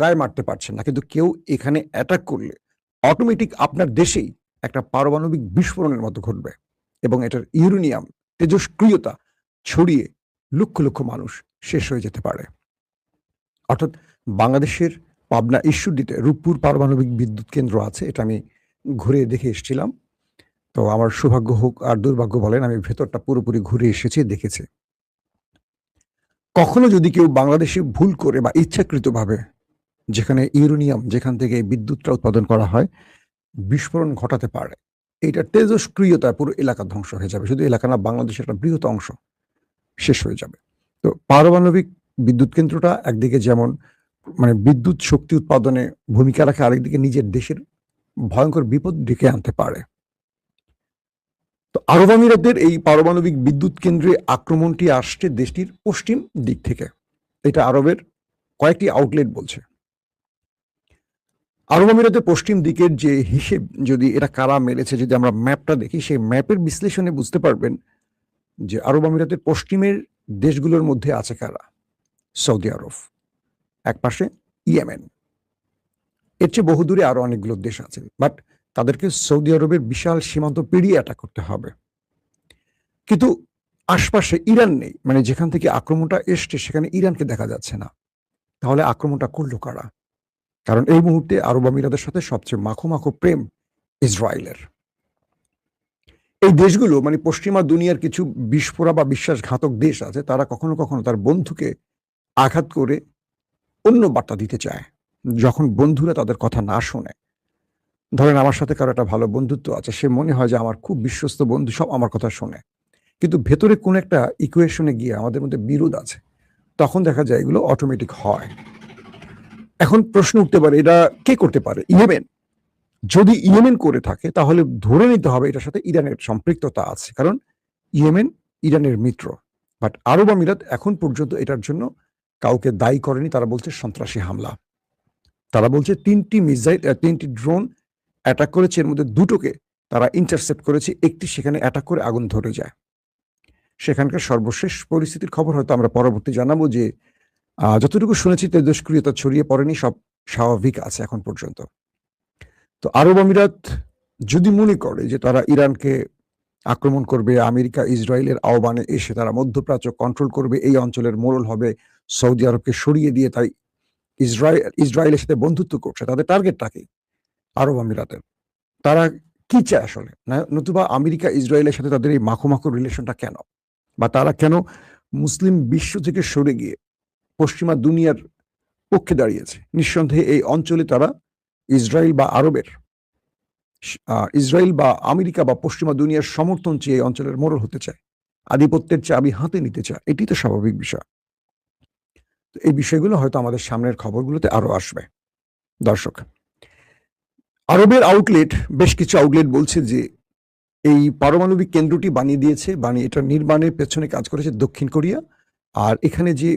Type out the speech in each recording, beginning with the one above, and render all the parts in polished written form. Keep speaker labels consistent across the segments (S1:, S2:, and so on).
S1: গায়ে মারতে পারছেন না, কিন্তু কেউ এখানে অ্যাটাক করলে অটোমেটিক আপনার দেশেই একটা পারমাণবিক বিস্ফোরণের মতো ঘটবে এবং এটার ইউরেনিয়াম তেজস্ক্রিয়তা ছড়িয়ে লক্ষ লক্ষ মানুষ শেষ হয়ে যেতে পারে। অর্থাৎ বাংলাদেশের পাবনা ঈশ্বরদীতে রূপপুর পারমাণবিক বিদ্যুৎ কেন্দ্র আছে, এটা আমি ঘুরে দেখে এসেছিলাম। তো আমার সৌভাগ্য হোক আর দুর্ভাগ্য বলেন, আমি ভেতরটা পুরোপুরি ঘুরে এসেছি, দেখেছি। কখনো যদি কেউ বাংলাদেশে ভুল করে বা ইচ্ছাকৃতভাবে যেখানে ইউরেনিয়াম, যেখান থেকে এই বিদ্যুৎটা উৎপাদন করা হয়, বিস্ফোরণ ঘটাতে পারে, এইটা তেজস্ক্রিয়তায় পুরো এলাকা ধ্বংস হয়ে যাবে। শুধু এলাকা না, বাংলাদেশের একটা বৃহৎ অংশ শেষ হয়ে যাবে। তো পারমাণবিক বিদ্যুৎ কেন্দ্রটা একদিকে যেমন মানে বিদ্যুৎ শক্তি উৎপাদনে ভূমিকা রাখে, আরেকদিকে নিজের দেশের ভয়ঙ্কর বিপদ ডেকে আনতে পারে। তো আরব আমিরাতের এই পারমাণবিক বিদ্যুৎ কেন্দ্রে আক্রমণটি আসছে দেশটির পশ্চিম দিক থেকে, এটা আরবের কয়েকটি আউটলেট বলছে। আরব আমিরাতের পশ্চিম দিকের যে হিসেব, যদি এটা কারা মেরেছে, যদি আমরা ম্যাপটা দেখি, সেই ম্যাপের বিশ্লেষণে বুঝতে পারবেন যে আরব আমিরাতের পশ্চিমের দেশগুলোর মধ্যে আছে কারা। সৌদি আরব এক পাশে, ইয়েমেন, এর চেয়ে বহুদূরে আরো অনেকগুলো দেশ আছে, বাট তাদেরকে সৌদি আরবের বিশাল সীমান্ত পেরিয়ে অ্যাটাক করতে হবে। কিন্তু আশপাশে ইরান নেই, মানে যেখান থেকে আক্রমণটা এসছে সেখানে ইরানকে দেখা যাচ্ছে না। তাহলে আক্রমণটা করলো কারা? কারণ এই মুহূর্তে আরব আমিরাতের সাথে সবচেয়ে মাখো মাখো প্রেম ইসরায়েলের। এই দেশগুলো মানে পশ্চিমা দুনিয়ার কিছু বিস্ফোরা বা বিশ্বাসঘাতক দেশ আছে, তারা কখনো কখনো তার বন্ধুকে আঘাত করে অন্য বার্তা দিতে চায় যখন বন্ধুরা তাদের কথা না শোনে। ধরেন আমার সাথে কারো একটা ভালো বন্ধুত্ব আছে, সে মনে হয় যে আমার খুব বিশ্বস্ত বন্ধু, সব আমার কথা শোনে, কিন্তু ভেতরে কোন একটা ইকুয়েশনে গিয়ে আমাদের মধ্যে বিরোধ আছে, তখন দেখা যায় এগুলো অটোমেটিক হয়। এখন প্রশ্ন উঠতে পারে, এটা কে করতে পারে? ইয়েমেন। যদি ইয়েমেন করে থাকে তাহলে ধরে নিতে হবে এটার সাথে ইরানের সম্পৃক্ততা আছে, কারণ ইয়েমেন ইরানের মিত্র। বাট আরব আমিরাত এখন পর্যন্ত এটার জন্য কাউকে দায়ী করেনি, তারা বলছে সন্ত্রাসী হামলা। তারা বলছে 3টি মিসাইল, 3টি ড্রোন অ্যাটাক করেছে, এর মধ্যে 2টোকে তারা ইন্টারসেপ্ট করেছে, একটি সেখানে অ্যাটাক করে আগুন ধরে যায়। সেখানকার সর্বশেষ পরিস্থিতির খবর হয়তো আমরা পরবর্তী জানাবো, যে যতটুকু শুনেছি তেজস্ক্রিয়তা ছড়িয়ে পড়েনি, সব স্বাভাবিক আছে এখন পর্যন্ত। তো আরব আমিরাত যদি মনে করে যে তারা ইরানকে আক্রমণ করবে, আমেরিকা ইসরায়েলের আহ্বানে এসে তারা মধ্যপ্রাচ্য কন্ট্রোল করবে, এই অঞ্চলের মোড়ল হবে, সৌদি আরবকে সরিয়ে দিয়ে তাই ইসরায়েলের সাথে বন্ধুত্ব করছে, তাদের টার্গেটটা কি আরব আমিরাতের? তারা কি চায় আসলে? নতুবা আমেরিকা ইসরায়েলের সাথে তাদের এই মাখো মাখো রিলেশনটা কেন? বা তারা কেন মুসলিম বিশ্ব থেকে সরে গিয়ে পশ্চিমা দুনিয়ার পক্ষে দাঁড়িয়েছে? নিঃসন্দেহে এই অঞ্চলে তারা ইসরায়েল বা আরবের, ইসরায়েল বা আমেরিকা বা পশ্চিমা দুনিয়ার সমর্থন চেয়ে এই অঞ্চলের মোড়ল হতে চায়, আধিপত্যের চাবি হাতে নিতে চায়। এটি তো স্বাভাবিক বিষয়। এই বিষয়গুলো হয়তো আমাদের সামনের খবরগুলোতে আরো আসবে। দর্শক, আরবের আউটলেট, বেশ কিছু আউটলেট বলছে যে এই পারমাণবিক কেন্দ্রটি বানিয়ে দিয়েছে, এটার নির্মাণের পেছনে কাজ করেছে দক্ষিণ কোরিয়া। আর এখানে যে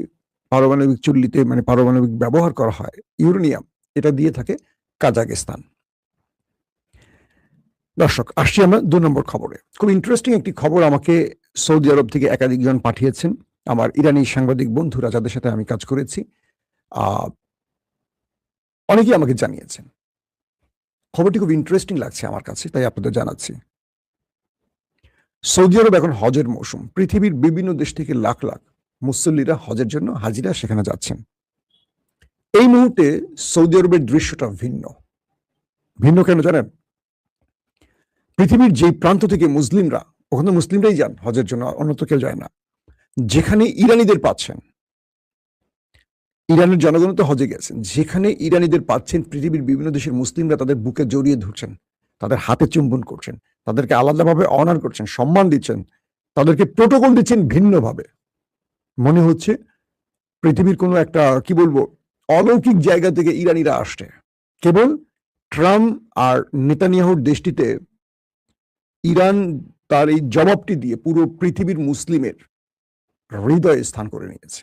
S1: পারমাণবিক চুল্লিতে মানে পারমাণবিক ব্যবহার করা হয় ইউরেনিয়াম, এটা দিয়ে থাকে কাজাকিস্তান। দর্শক, আসছি আমরা 2 নম্বর খবরে। খুব ইন্টারেস্টিং একটি খবর আমাকে সৌদি আরব থেকে একাধিকজন পাঠিয়েছেন, আমার ইরানি সাংবাদিক বন্ধুরা যাদের সাথে আমি কাজ করেছি, অনেকেই আমাকে জানিয়েছেন। খবরটি খুব ইন্টারেস্টিং লাগছে আমার কাছে, তাই আপনাদের জানাচ্ছি। সৌদি আরব এখন হজের মৌসুম, পৃথিবীর বিভিন্ন দেশ থেকে লাখ লাখ মুসল্লিরা হজের জন্য হাজিরা সেখানে যাচ্ছেন। এই মুহূর্তে সৌদি আরবের দৃশ্যটা ভিন্ন। ভিন্ন কেন জানেন? পৃথিবীর যে প্রান্ত থেকে মুসলিমরা, ওখানে মুসলিমরাই যান হজের জন্য, অন্যত্র কেউ যায় না। যেখানে ইরানিদের পাচ্ছেন, ইরানের জনগণ তো হজে গেছেন, যেখানে ইরানিদের পাচ্ছেন, পৃথিবীর বিভিন্ন দেশের মুসলিমরা তাদের বুকে জড়িয়ে ধরছেন, তাদের হাতে চুম্বন করছেন, তাদেরকে আলাদাভাবে অনার করছেন, সম্মান দিচ্ছেন, তাদেরকে প্রোটোকল দিচ্ছেন ভিন্নভাবে। মনে হচ্ছে পৃথিবীর কোনো একটা কি বলবো অলৌকিক জায়গা থেকে ইরানিরা আসছে। কেবল ট্রাম্প আর নেতানিয়াহুর দেশটিতে ইরান তার এই জবাবটি দিয়ে পুরো পৃথিবীর মুসলিমের হৃদয়ে স্থান করে নিয়েছে।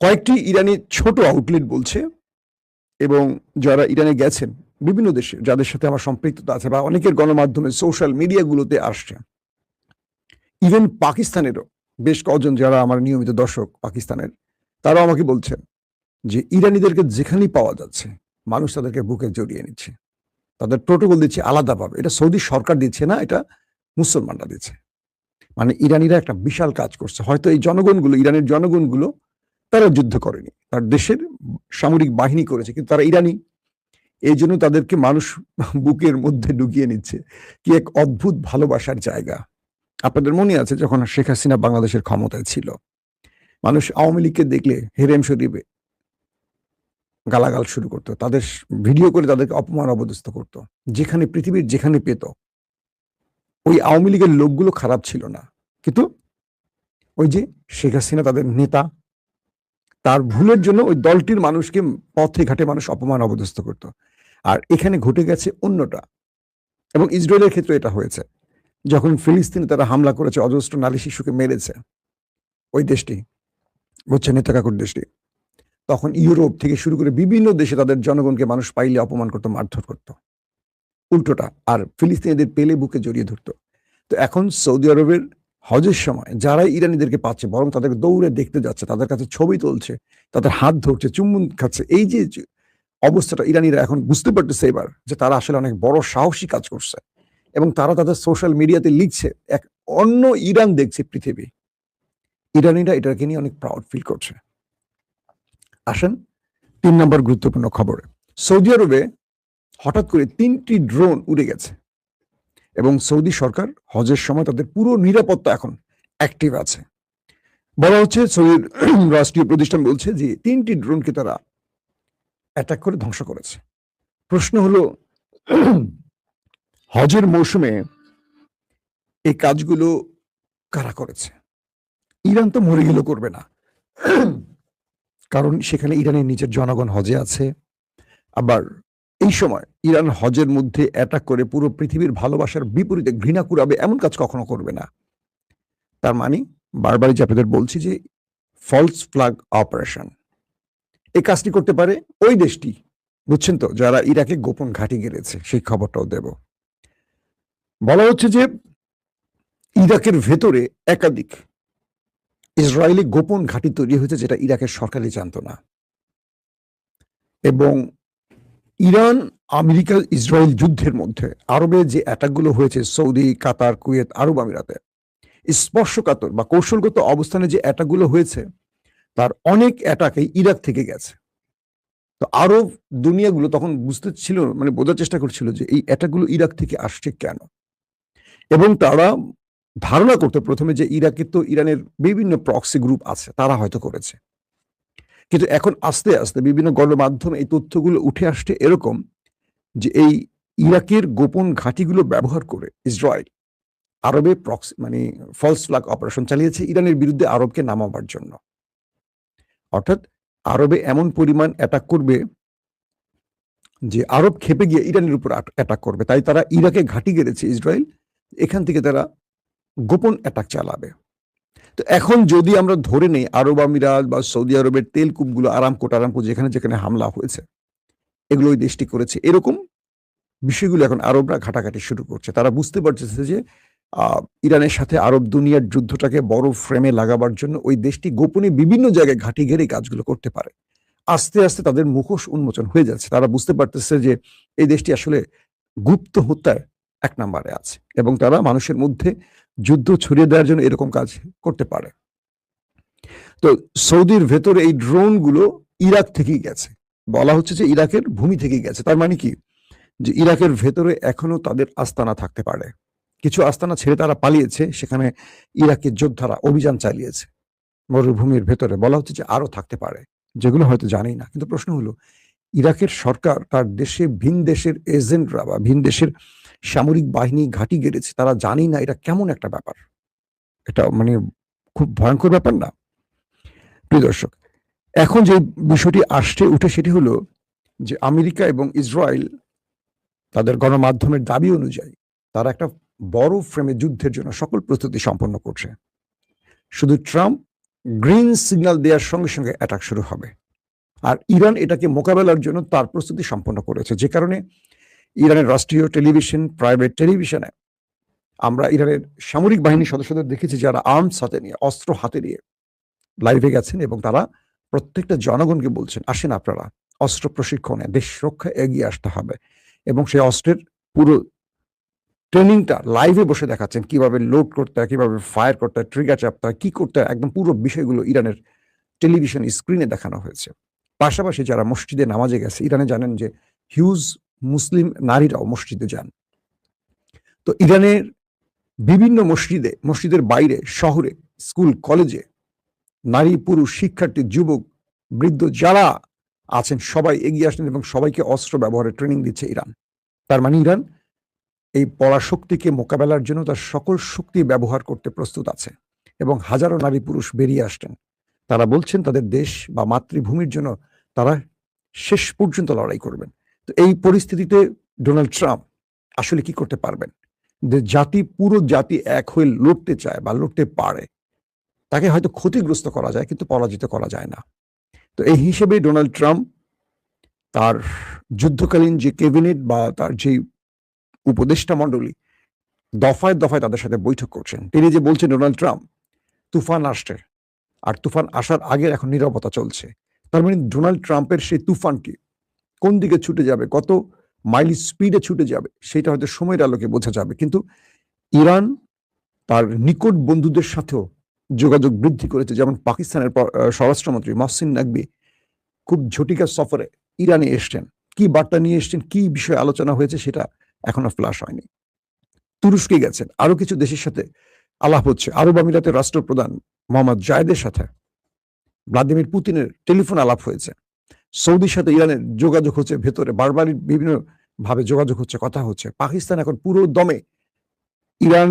S1: কয়েকটি ইরানি ছোট আউটলেট বলছে, এবং যারা ইরানে গেছেন বিভিন্ন দেশে, যাদের সাথে আমার সম্পৃক্ততা আছে বা অনেকের গণমাধ্যমে সোশ্যাল মিডিয়াগুলোতে আসছে, ইভেন পাকিস্তানেরও বেশ কজন যারা আমার নিয়মিত দর্শক পাকিস্তানের, তারাও আমাকে বলছেন যে ইরানিদেরকে যেখানেই পাওয়া যাচ্ছে মানুষ তাদেরকে বুকে জড়িয়ে নিচ্ছে, তাদের প্রোটোকল দিচ্ছে আলাদাভাবে। এটা সৌদি সরকার দিচ্ছে না, এটা মুসলমানরা দিচ্ছে। মানে ইরানিরা একটা বিশাল কাজ করছে। হয়তো এই জনগণগুলো, ইরানের জনগণগুলো তারা যুদ্ধ করেনি, তার দেশের সামরিক বাহিনী করেছে, কিন্তু তারা ইরানি, এই জন্য তাদেরকে মানুষ বুকের মধ্যে ঢুকিয়ে নিচ্ছে। কি এক অদ্ভুত ভালোবাসার জায়গা। আপনাদের মনে আছে যখন শেখ হাসিনা বাংলাদেশের ক্ষমতায় ছিল, মানুষ আওয়ামী লীগকে দেখলে হেরেম শরীফে গালাগাল শুরু করতো, তাদের ভিডিও করে তাদেরকে অপমান অপদস্থ করতো, যেখানে পৃথিবীর যেখানে পেত। ওই আওয়ামী লীগের লোকগুলো খারাপ ছিল না, কিন্তু ওই যে শেখ হাসিনা তাদের নেতা, তার ভুলের জন্য ওই দলটির মানুষকে পথে ঘাটে মানুষ অপমান অপদস্থ করত। আর এখানে ঘটে গেছে অন্যটা, এবং ইসরায়েলের ক্ষেত্রে এটা হয়েছে। যখন ফিলিস্তিনে তারা হামলা করেছে, অজস্র নারী শিশুকে মেরেছে ওই দেশটি, বুঝছে, নেতাকাকুর দেশটি, তখন ইউরোপ থেকে শুরু করে বিভিন্ন দেশে তাদের জনগণকে মানুষ পাইলে অপমান করতো, মারধর করতো, উল্টোটা। আর ফিলিস্তিনিদের পেলে বুকে জড়িয়ে ধরতো। তো এখন সৌদি আরবের হজের সময় যারা ইরানিদেরকে পাচ্ছে, বরং তাদের দৌড়ে দেখতে যাচ্ছে, তাদের কাছে ছবি তুলছে, তাদের হাত ধরছে, চুম্বন খাচ্ছে। এই যে অবস্থাটা, ইরানিরা এখন বুঝতে পারতেছে এবার যে তারা আসলে অনেক বড় সাহসী কাজ করছে, এবং তারা তাদের সোশ্যাল মিডিয়াতে লিখছে, এক অন্য ইরান দেখছে পৃথিবী। ইরানিরা এটাকে নিয়ে অনেক প্রাউড ফিল করছে। আসেন 3 নম্বর গুরুত্বপূর্ণ খবরে। সৌদি আরবে হঠাৎ করে 3টি ড্রোন উড়ে গেছে, এবং সৌদি সরকার হজের সময় তাদের পুরো নিরাপত্তা এখন অ্যাক্টিভ আছে। বলা হচ্ছে, সৌদির রাষ্ট্রীয় প্রতিষ্ঠান বলছে যে 3টি ড্রোনকে তারা অ্যাটাক করে ধ্বংস করেছে। প্রশ্ন হলো, হজের মৌসুমে এই কাজগুলো কারা করেছে? ইরান তো মরে গেলেও করবে না, কারণ সেখানে ইরানের নিজের জনগণ হজে আছে। আবার এই সময় ইরান হজের মধ্যে অ্যাটাক করে পুরো পৃথিবীর ভালোবাসার বিপরীতে ঘৃণা কুড়াবে, এমন কাজ কখনো করবে না। তার মানে বারবারই যে আপনাদের বলছি যে ফলস ফ্ল্যাগ অপারেশন, এই কাজটি করতে পারে ওই দেশটি, বুঝছেন তো, যারা ইরাকে গোপন ঘাঁটি গেড়েছে। সেই খবরটাও দেব। বলা হচ্ছে যে ইরাকের ভেতরে একাধিক ইসরায়েলি গোপন ঘাঁটি তৈরি হয়েছে, যেটা ইরাকের সরকারই জানতো না। এবং ইরান আমেরিকা ইসরায়েল যুদ্ধের মধ্যে আরবে যে অ্যাটাকগুলো হয়েছে, সৌদি, কাতার, কুয়েত, আরব আমিরাতে, স্পর্শকাতর বা কৌশলগত অবস্থানে যে অ্যাটাকগুলো হয়েছে, তার অনেক অ্যাটাকই ইরাক থেকে গেছে। তো আরব দুনিয়াগুলো তখন বুঝতে ছিল, মানে বোঝার চেষ্টা করছিল যে এই অ্যাটাকগুলো ইরাক থেকে আসছে কেন। এবং তারা ধারণা করতে প্রথমে যে ইরাকে তো ইরানের বিভিন্ন প্রক্সি গ্রুপ আছে, তারা হয়তো করেছে। কিন্তু এখন আস্তে আস্তে বিভিন্ন গণমাধ্যমে এই তথ্যগুলো উঠে আসছে এরকম যে এই ইরাকের গোপন ঘাঁটিগুলো ব্যবহার করে ইসরায়েল আরবে মানে ফলস ফ্ল্যাগ অপারেশন চালিয়েছে ইরানের বিরুদ্ধে আরবকে নামাবার জন্য। অর্থাৎ আরবে এমন পরিমাণ অ্যাটাক করবে যে আরব খেপে গিয়ে ইরানের উপর অ্যাটাক করবে। তাই তারা ইরাকে ঘাঁটি গেড়েছে ইসরায়েল, এখান থেকে তারা গোপন অ্যাটাক চালাবে। তো এখন যদি আমরা ধরে নেই আরব আমিরাত বা সৌদি আরবের তেলকূপগুলো, আরামকো যেখানে যেখানে হামলা হয়েছে, এগুলো ওই দেশটি করেছে, এরকম বিষয়গুলো এখন আরবরা ঘাটাঘাটি শুরু করছে। তারা বুঝতে পারতেছে যে ইরানের সাথে আরব দুনিয়ার যুদ্ধটাকে বড় ফ্রেমে লাগাবার জন্য ওই দেশটি গোপনে বিভিন্ন জায়গায় ঘাঁটি ঘেরে কাজগুলো করতে পারে। আস্তে আস্তে তাদের মুখোশ উন্মোচন হয়ে যাচ্ছে। তারা বুঝতে পারতেছে যে এই দেশটি আসলে গুপ্ত হত্যায় 1 নম্বরে আছে, এবং তারা মানুষের মধ্যে যুদ্ধ ছড়িয়ে দেওয়ার জন্য এরকম কাজ করতে পারে। তো সৌদির ভেতরে এই ড্রোনগুলো ইরাক থেকেই গেছে। বলা হচ্ছে যে ইরাকের ভূমি থেকেই গেছে। তার মানে কি, যে ইরাকের ভেতরে এখনো তাদের আস্তানা থাকতে পারে। কিছু আস্তানা ছেড়ে তারা পালিয়েছে, সেখানে ইরাকের যোদ্ধারা অভিযান চালিয়েছে মরুভূমির ভেতরে। বলা হচ্ছে যে আরো থাকতে পারে, যেগুলো হয়তো জানি না। কিন্তু প্রশ্ন হলো, ইরাকের সরকার তার দেশে ভিন দেশের এজেন্টরা বা ভিন দেশের সামরিক বাহিনী ঘাঁটি গেড়েছে, তারা জানি না এটা কেমন একটা ব্যাপার। এটা মানে খুব ভয়ঙ্কর ব্যাপার না? প্রিয় দর্শক, এখন যে বিষয়টি আসছে উঠে, সেটি হলো যে আমেরিকা এবং ইসরায়েল তাদের গণমাধ্যমের দাবি অনুযায়ী তারা একটা বড় ফ্রেমে যুদ্ধের জন্য সকল প্রস্তুতি সম্পন্ন করছে। শুধু ট্রাম্প গ্রিন সিগন্যাল দেওয়ার সঙ্গে সঙ্গে অ্যাটাক শুরু হবে। আর ইরান এটাকে মোকাবেলার জন্য তার প্রস্তুতি সম্পন্ন করেছে, যে কারণে ইরানের রাষ্ট্রীয় টেলিভিশন, প্রাইভেট টেলিভিশনে আমরা ইরানের সামরিক বাহিনীর সদস্যদের দেখেছি যারা আর্মস হাতে নিয়ে, অস্ত্র হাতে নিয়ে লাইভে গেছেন, এবং তারা প্রত্যেকটা জনগণকে বলছেন, আসেন আপনারা অস্ত্র প্রশিক্ষণে দেশ রক্ষা এগিয়ে আসতে হবে, এবং সেই অস্ত্রের পুরো ট্রেনিংটা লাইভে বসে দেখাচ্ছেন, কিভাবে লোড করতে হয়, কিভাবে ফায়ার করতে হয়, ট্রিগার চাপতে হয়, কি করতে হয়, একদম পুরো বিষয়গুলো ইরানের টেলিভিশন স্ক্রিনে দেখানো হয়েছে। পাশাপাশি যারা মসজিদে নামাজে গেছে, ইরানে জানেন যে হিউজ মুসলিম নারীরাও মসজিদে যান। তো ইরানের বিভিন্ন মসজিদের বাইরে, শহরে, স্কুল, কলেজে নারী, পুরুষ, শিক্ষার্থী, যুবক, বৃদ্ধ যারা আছেন সবাই এগিয়ে আসেন এবং সবাইকে অস্ত্র ব্যবহারের ট্রেনিং দিচ্ছে ইরান। তার মানে ইরান এই পরাশক্তিকে মোকাবেলার জন্য তার সকল শক্তি ব্যবহার করতে প্রস্তুত আছে, এবং হাজারো নারী পুরুষ বেরিয়ে আসছেন। তারা বলছেন তাদের দেশ বা মাতৃভূমির জন্য তারা শেষ পর্যন্ত লড়াই করবেন। তো এই পরিস্থিতিতে ডোনাল্ড ট্রাম্প আসলে কি করতে পারবেন? যে পুরো জাতি এক হয়ে লড়তে চায় বা লড়তে পারে, তাকে হয়তো ক্ষতিগ্রস্ত করা যায় কিন্তু পরাজিত করা যায় না। তো এই হিসেবে ডোনাল্ড ট্রাম্প তার যুদ্ধকালীন যে ক্যাবিনেট বা তার যে উপদেষ্টা মণ্ডলী দফায় দফায় তাদের সাথে বৈঠক করছেন। তিনি যে বলছেন ডোনাল্ড ট্রাম্প তুফান আসছে, আর তুফান আসার আগে এখন নীরবতা চলছে। তার মানে ডোনাল্ড ট্রাম্পের সেই তুফানটি কোন দিকে ছুটে যাবে, কত মাইল স্পিডে ছুটে যাবে, সেটা হয়তো সময়ের আলোকে বোঝা যাবে। কিন্তু ইরান তার নিকট বন্ধুদের সাথেও যোগাযোগ বৃদ্ধি করেছে। যেমন পাকিস্তানের স্বরাষ্ট্রমন্ত্রী মহসিন নাকবি খুব ঝটিকা সফরে ইরানে এসছেন। কি বার্তা নিয়ে এসছেন, কি বিষয়ে আলোচনা হয়েছে সেটা এখনো ফ্লাশ হয়নি। তুরস্কে গেছেন, আরো কিছু দেশের সাথে আলাপ হচ্ছে। আরব আমিরাতের রাষ্ট্রপ্রধান মোহাম্মদ জায়েদের সাথে ভ্লাদিমির পুতিনের টেলিফোন আলাপ হয়েছে। সৌদির সাথে ইরানের যোগাযোগ হচ্ছে, ভেতরে বারবারই বিভিন্ন ভাবে যোগাযোগ হচ্ছে, কথা হচ্ছে। পাকিস্তান এখন পুরো দমে ইরান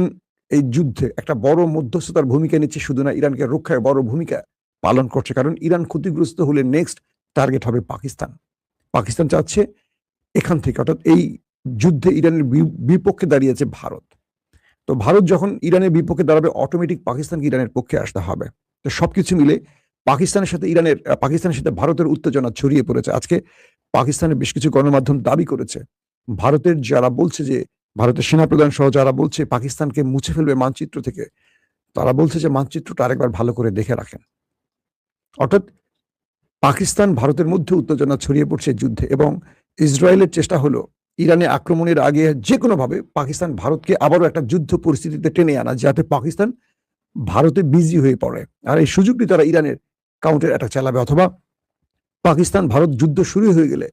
S1: এই যুদ্ধে একটা বড় মধ্যস্থতার ভূমিকা নিচ্ছে, শুধু না ইরানকে রক্ষায় বড় ভূমিকা পালন করছে। কারণ ইরান ক্ষতিগ্রস্ত হলে নেক্সট টার্গেট হবে পাকিস্তান। পাকিস্তান চাচ্ছে এখান থেকে, অর্থাৎ এই যুদ্ধে ইরানের বিপক্ষে দাঁড়িয়েছে ভারত। তো ভারত যখন ইরানের বিপক্ষে দাঁড়াবে, অটোমেটিক পাকিস্তানকে ইরানের পক্ষে আসতে হবে। তো সবকিছু মিলে পাকিস্তানের সাথে ভারতের উত্তেজনা ছড়িয়ে পড়েছে। আজকে পাকিস্তানের বেশ কিছু গণমাধ্যম দাবি করেছে, ভারতের যারা বলছে যে ভারতের সেনাপ্রধান সহ যারা বলছে পাকিস্তানকে মুছে ফেলবে মানচিত্র থেকে, তারা বলছে যে মানচিত্রটা আরেকবার ভালো করে দেখে রাখেন। অর্থাৎ পাকিস্তান ভারতের মধ্যে উত্তেজনা ছড়িয়ে পড়ছে যুদ্ধে, এবং ইসরায়েলের চেষ্টা হলো ইরানে আক্রমণের আগে যে কোনো ভাবে পাকিস্তান ভারতকে আবারও একটা যুদ্ধ পরিস্থিতিতে টেনে আনা, যাতে পাকিস্তান ভারতে বিজি হয়ে পড়ে, আর এই সুযোগটি তারা ইরানের কাউন্টার অ্যাটাক চালাবে, অথবা পাকিস্তান ভারত যুদ্ধ শুরু হয়ে গেলে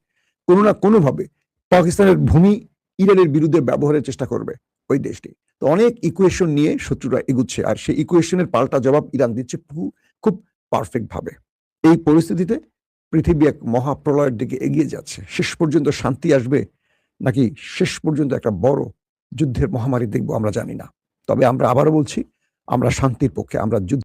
S1: কোনো না কোনো ভাবে পাকিস্তানের ভূমি ইরানের বিরুদ্ধে ব্যবহারের চেষ্টা করবে ওই দেশটি। তো অনেক ইকুয়েশন নিয়ে শত্রুরা এগুচ্ছে, আর সেই ইকুয়েশনের পাল্টা জবাব ইরান দিচ্ছে খুব পারফেক্ট ভাবে। এই পরিস্থিতিতে পৃথিবী এক মহাপ্রলয়ের দিকে এগিয়ে যাচ্ছে। শেষ পর্যন্ত শান্তি আসবে নাকি শেষ পর্যন্ত একটা বড় যুদ্ধের মহামারী দেখবো আমরা জানি না। তবে আমরা আবারও বলছি, আমরা শান্তির পক্ষে, আমরা যুদ্ধ